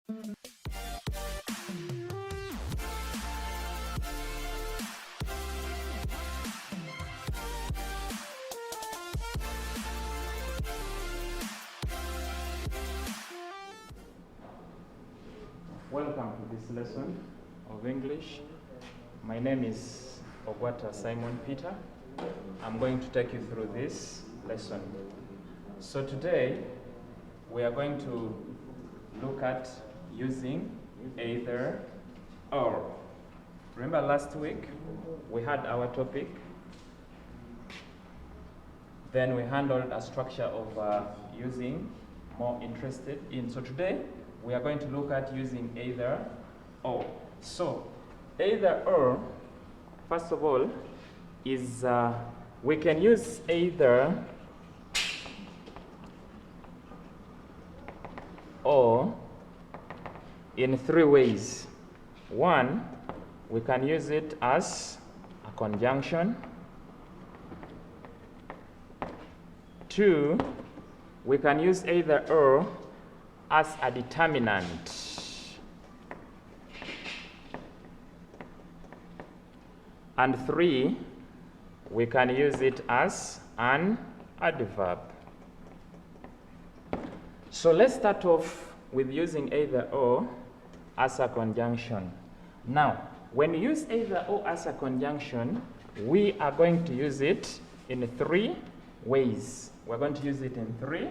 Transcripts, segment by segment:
Welcome to this lesson of English. My name is Ogwata Simon Peter. I'm going to take you through this lesson. So today we are going to look at using either or. Remember last week we had our topic, then we handled a structure of using more interested in. So today we are going to look at using either or. So either or, first of all, is we can use either or in three ways. One, we can use it as a conjunction. Two, we can use either or as a determinant. And three, we can use it as an adverb. So let's start off with using either or as a conjunction. Now, when you use either or as a conjunction, we are going to use it in three ways. We're going to use it in three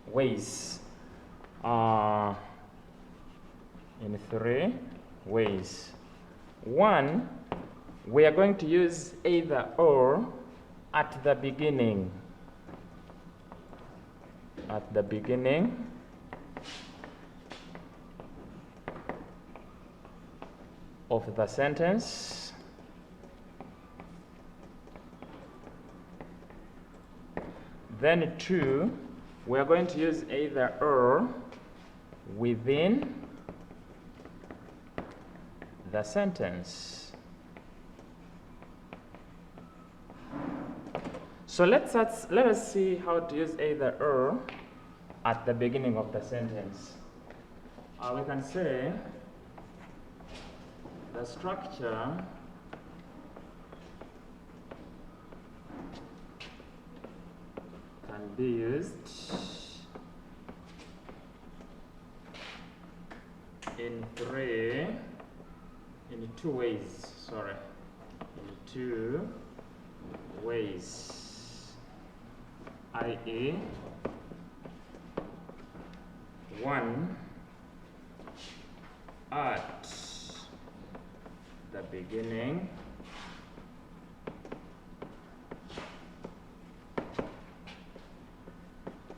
ways. In three ways. One, we are going to use either or at the beginning. At the beginning of the sentence. Then two, we are going to use either or within the sentence. So let us see how to use either or at the beginning of the sentence. We can say the structure can be used in two ways, i.e. one, at the beginning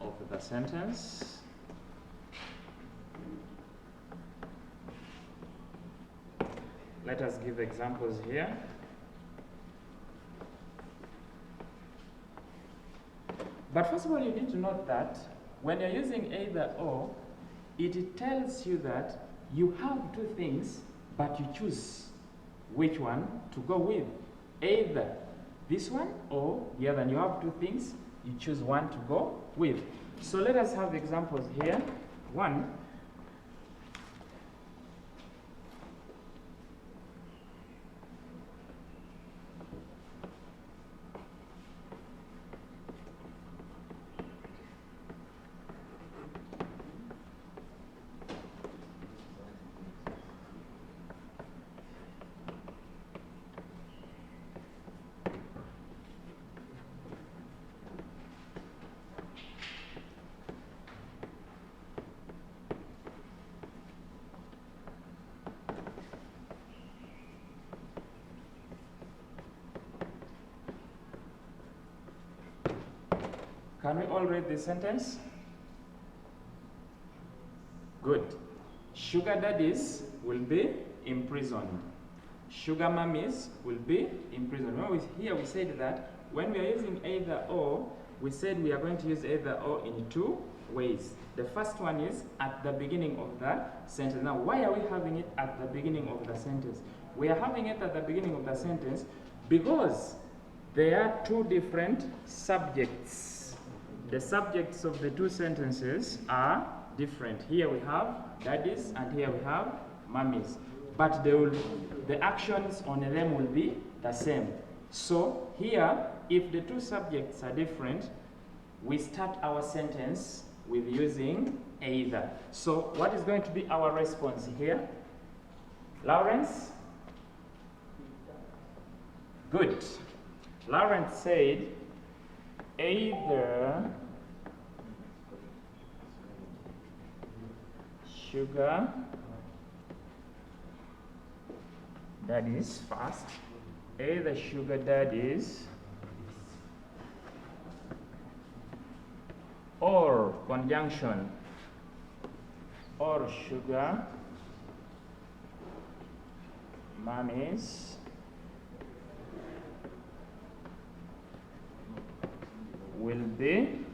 of the sentence. Let us give examples here. But first of all, you need to note that when you're using either or, it tells you that you have two things, but you choose which one to go with. Either this one or the other. And you have two things, you choose one to go with. So let us have examples here. One, can we all read this sentence? Good. Sugar daddies will be imprisoned. Sugar mummies will be imprisoned. Remember here we said that when we are using either or, we said we are going to use either or in two ways. The first one is at the beginning of the sentence. Now, why are we having it at the beginning of the sentence? We are having it at the beginning of the sentence because there are two different subjects. The subjects of the two sentences are different. Here we have daddies, and here we have mummies. But the actions on them will be the same. So here, if the two subjects are different, we start our sentence with using either. So what is going to be our response here? Lawrence? Good. Lawrence said, either sugar daddies first, either sugar daddies or conjunction or sugar mummies will be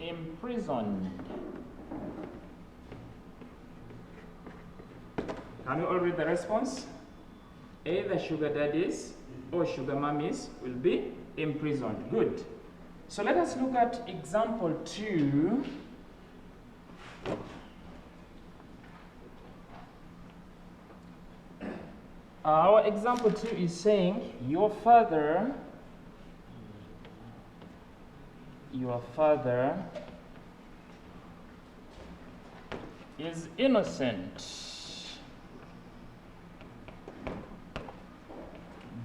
imprisoned. Can you all read the response? Either sugar daddies or sugar mummies will be imprisoned. Good. So let us look at example 2. Our example 2 is saying, your father is innocent.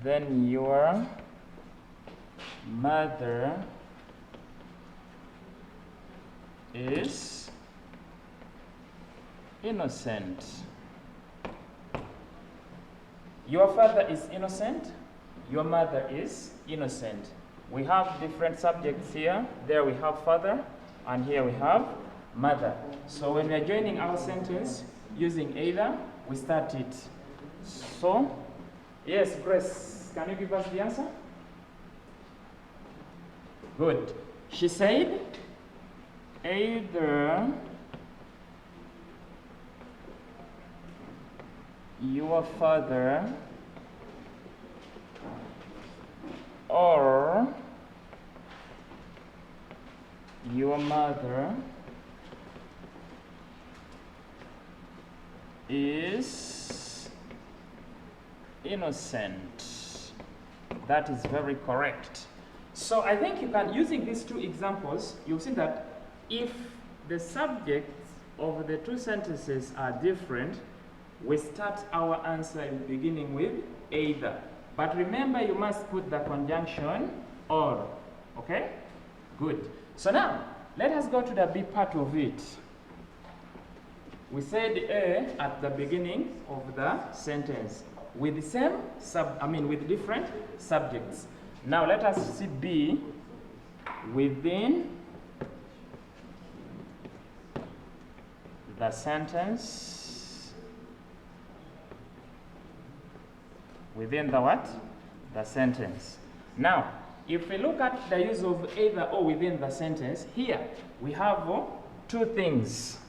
Then your mother is innocent. Your father is innocent. Your mother is innocent. We have different subjects here. There we have father, and here we have mother. So when we are joining our sentence using either, we start it. So, yes, Grace, can you give us the answer? Good. She said, either your father or your mother is innocent. That is very correct. So I think you can, using these two examples, you'll see that if the subjects of the two sentences are different, we start our answer beginning with either. But remember, you must put the conjunction or. Okay? Good. So now, let us go to the B part of it. We said A at the beginning of the sentence with the same with different subjects. Now let us see B within the sentence. Within the what? The sentence. Now, if we look at the use of either or within the sentence, here we have two things.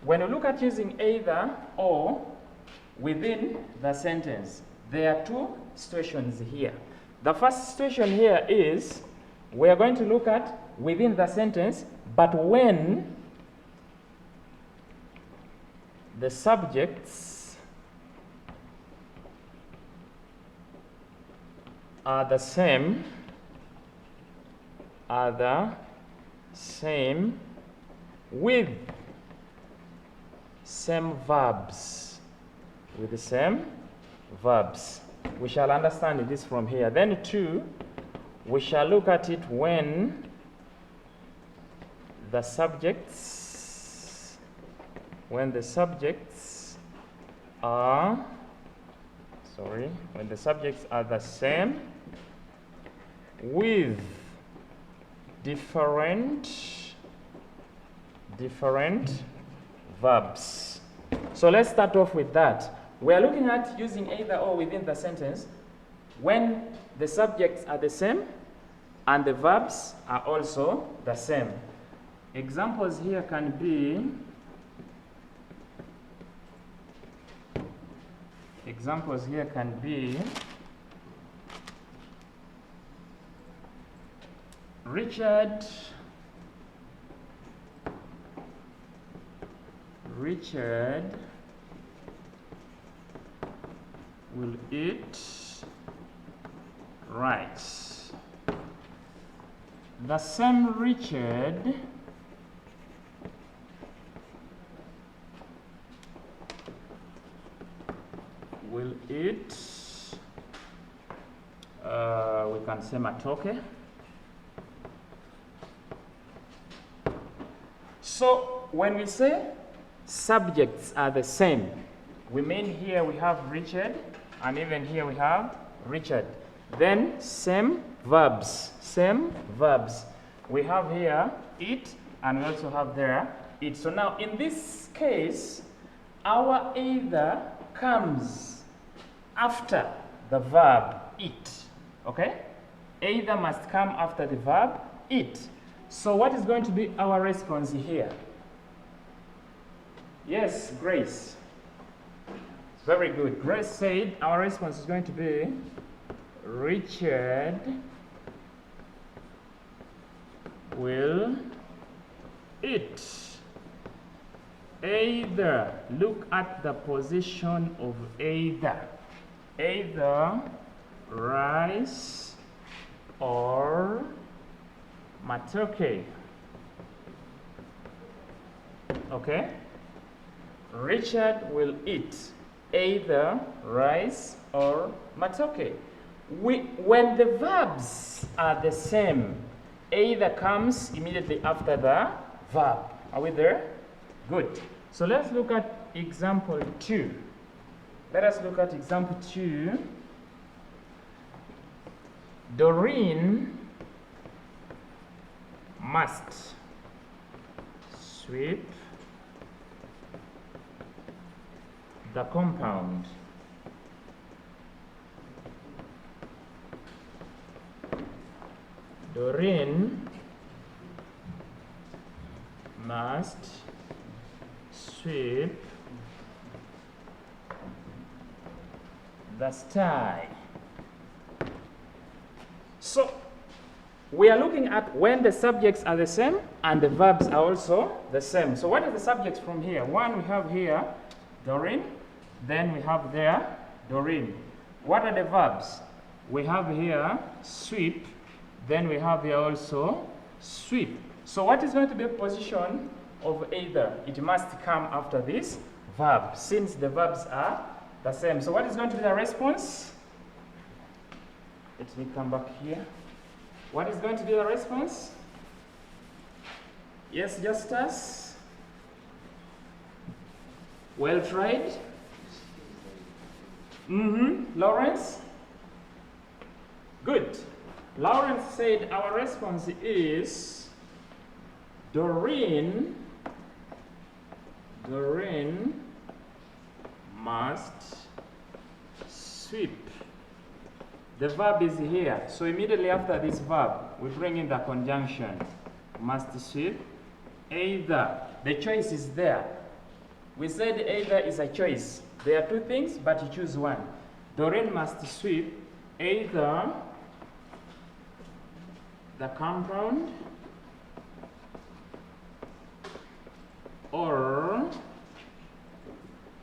When you look at using either or within the sentence, there are two situations here. The first situation here is we are going to look at within the sentence, but when the subjects are the same with same verbs. With the same verbs. We shall understand this from here. Then 2, we shall look at it when the subjects are the same with different verbs. So let's start off with that. We are looking at using either or within the sentence when the subjects are the same and the verbs are also the same. Examples here can be Richard will eat rice. The same Richard will eat, we can say matoke. So when we say subjects are the same, we mean here we have Richard, and even here we have Richard. Then same verbs. We have here eat, and we also have there eat. So now in this case, our either comes after the verb eat. Okay? Either must come after the verb eat. So what is going to be our response here? Yes, Grace. Very good. Grace said our response is going to be Richard will eat either. Look at the position of either. Either rice or matoke. Okay? Richard will eat either rice or matoke. When the verbs are the same, either comes immediately after the verb. Are we there? Good. So let's look at example 2. Let us look at example 2. Doreen must sweep the compound. Doreen must sweep the sty. So we are looking at when the subjects are the same and the verbs are also the same. So what are the subjects from here? One, we have here Doreen, then we have there Doreen. What are the verbs? We have here sweep, then we have here also sweep. So what is going to be a position of either? It must come after this verb since the verbs are the same. So what is going to be the response? Let me come back here. What is going to be the response? Yes, Justus? Well tried. Lawrence? Good. Lawrence said our response is Doreen must sweep. The verb is here. So immediately after this verb, we bring in the conjunction. Must sweep. Either. The choice is there. We said either is a choice. There are two things, but you choose one. Doreen must sweep either the compound or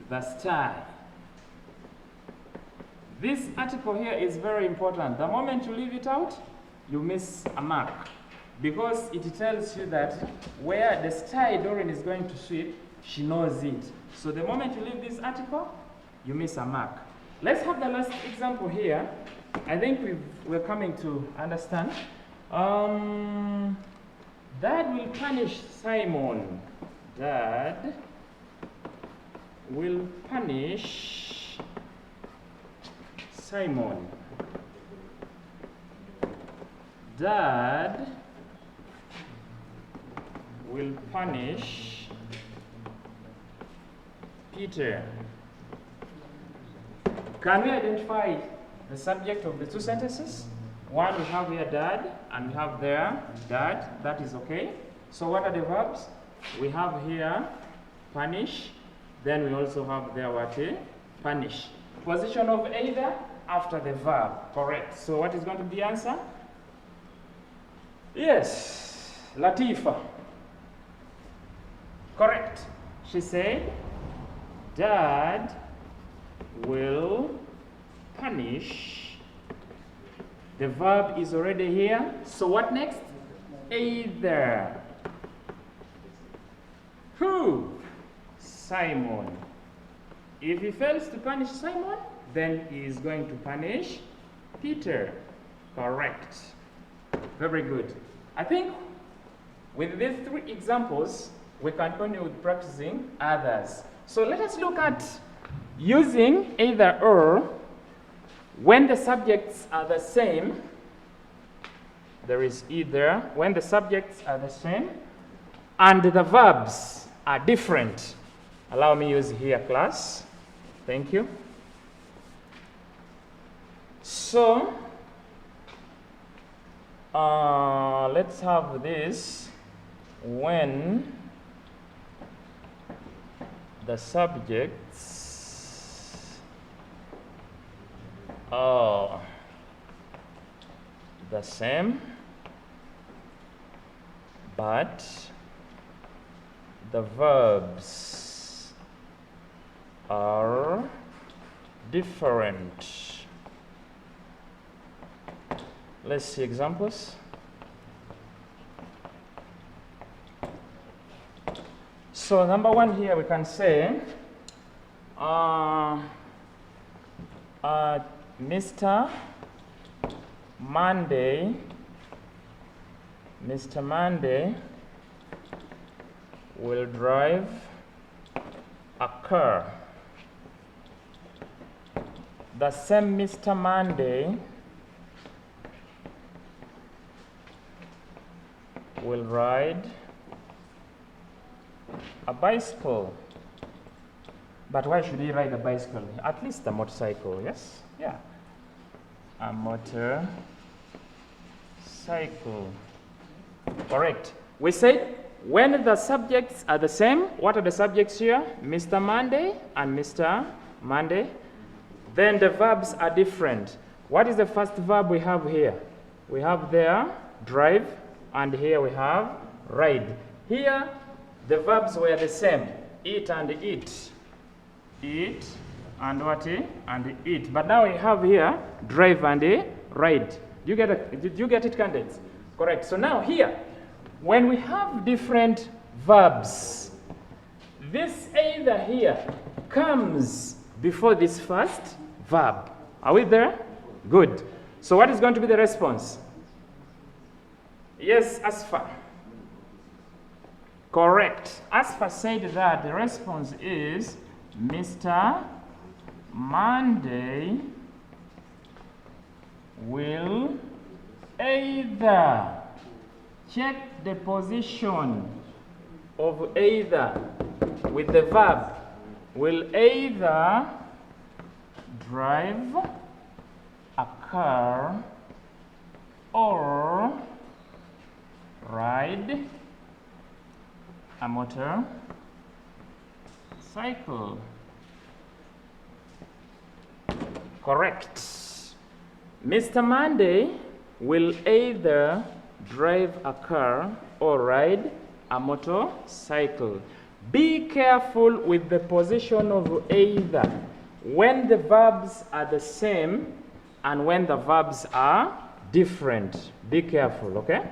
the sty. This article here is very important. The moment you leave it out, you miss a mark because it tells you that where the sty Doreen is going to sweep, she knows it. So the moment you leave this article, you miss a mark. Let's have the last example here. I think we're coming to understand. Dad will punish Simon. Dad will punish Simon. Dad will punish Peter. Can we identify the subject of the two sentences? One, we have here dad, and we have there dad. That is okay. So what are the verbs? We have here punish, then we also have there what? Punish. Position of either after the verb. Correct. So what is going to be the answer? Yes, Latifa. Correct. She said, Dad will punish. The verb is already here. So what next? Either. Who? Simon. If he fails to punish Simon, then he is going to punish Peter. Correct. Very good. I think with these three examples, we can continue with practicing others. So let us look at using either or when the subjects are the same. There is either when the subjects are the same and the verbs are different. Allow me use here, class. Thank you. So, let's have this when the subjects are the same, but the verbs are different. Let's see examples. So number one here we can say Mr. Monday will drive a car. The same Mr. Monday will ride a bicycle. But why should he ride a bicycle? At least a motorcycle, yes? Yeah. A motorcycle. Correct. We said when the subjects are the same, what are the subjects here? Mr. Monday and Mr. Monday. Then the verbs are different. What is the first verb we have here? We have there drive, and here we have ride. Here the verbs were the same, eat and eat. Eat and what? And eat. But now we have here drive and ride. Did you get it, candidates? Correct. So now here, when we have different verbs, this either here comes before this first verb. Are we there? Good. So what is going to be the response? Yes, Asfa. Correct. Asfa said that the response is Mr. Monday will either. Check the position of either with the verb. Will either drive a car or ride a motorcycle. Correct. Mr. Monday will either drive a car or ride a motorcycle. Be careful with the position of either when the verbs are the same and when the verbs are different. Be careful, okay?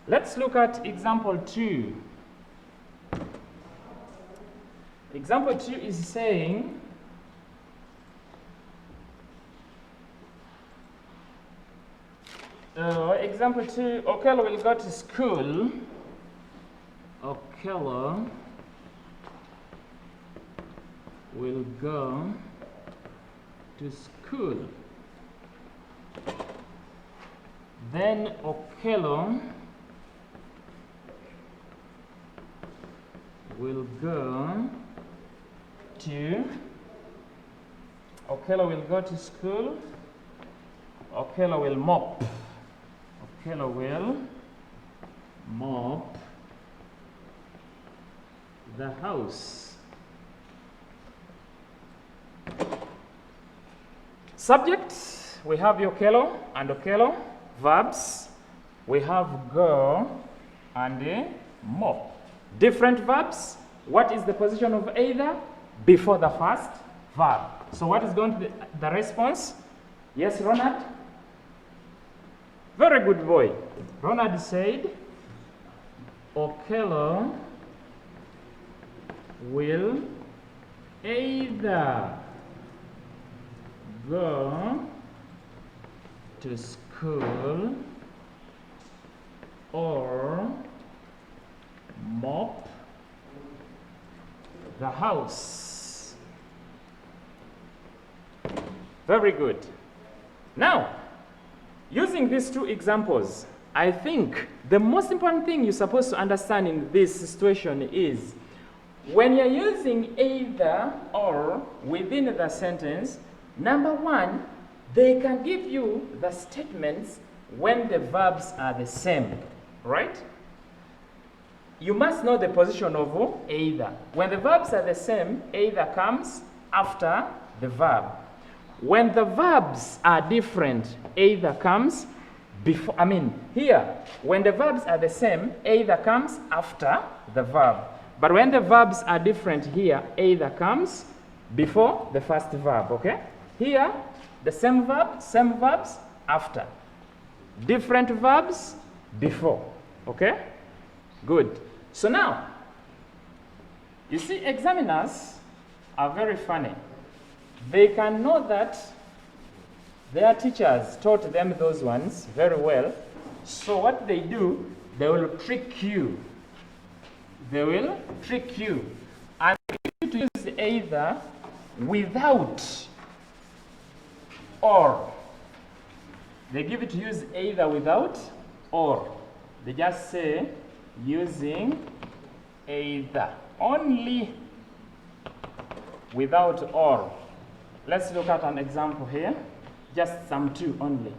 Let's look at example 2. Example 2 is saying example 2, Okello will go to school. Okello will go to school. Then Okello will go to school. Okello will mop. Okello will mop the house. Subject, we have Okello and Okello. Verbs, we have go and mop. Different verbs. What is the position of either? Before the first verb. So what is going to be the response? Yes, Ronald? Very good boy. Ronald said, Okello will either go to school or mop the house. Very good. Now, using these two examples, I think the most important thing you're supposed to understand in this situation is when you're using either or within the sentence, number one, they can give you the statements when the verbs are the same, right? You must know the position of either. When the verbs are the same, either comes after the verb. When the verbs are different, either comes before. Here, when the verbs are the same, either comes after the verb. But when the verbs are different here, either comes before the first verb, okay? Here, the same verbs after. Different verbs before, okay? Good. So now, you see, examiners are very funny. They can know that their teachers taught them those ones very well. So what they do, they will trick you. They will trick you. And they give you to use either without or. They give you to use either without or. They just say using either. Only without or. Let's look at an example here. Just some two only.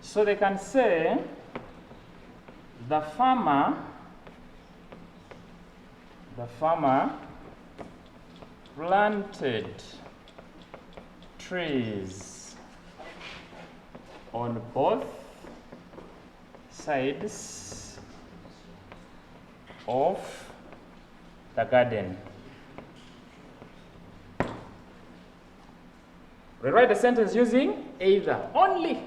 So they can say the farmer planted trees on both sides of the garden. Rewrite the sentence using either only.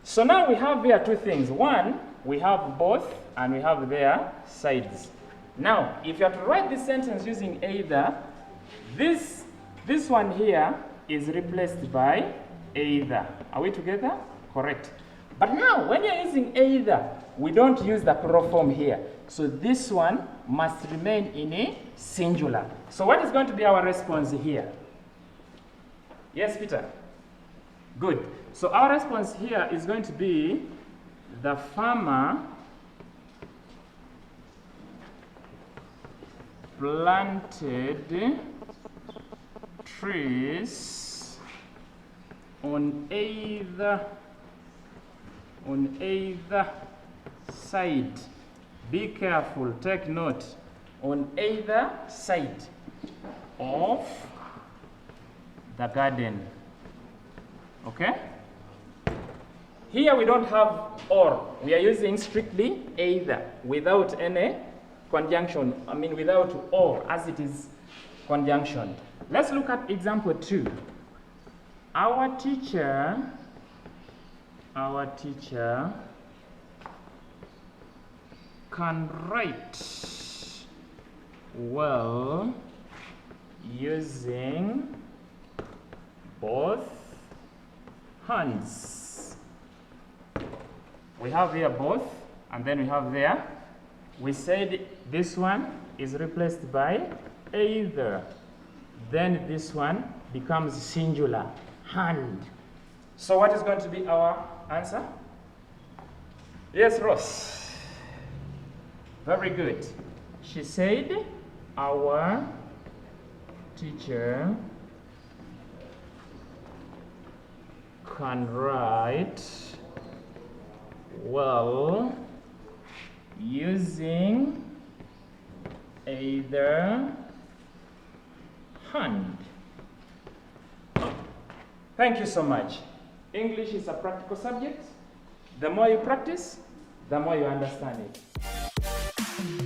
So now we have here two things. One, we have both and we have their sides. Now, if you have to write this sentence using either, this one here is replaced by either. Are we together? Correct. But now, when you're using either, we don't use the plural form here. So this one must remain in a singular. So what is going to be our response here? Yes, Peter? Good. So our response here is going to be the farmer planted trees on either side. Be careful, take note. On either side of the garden. Okay? Here we don't have or. We are using strictly either without any conjunction. Without or as it is conjunction. Let's look at example 2. Our teacher can write well using both hands. We have here both, and then we have there. We said this one is replaced by either. Then this one becomes singular, hand. So what is going to be our answer? Yes, Ross. Very good. She said, our teacher can write well using either hand. Thank you so much. English is a practical subject. The more you practice, the more you understand it.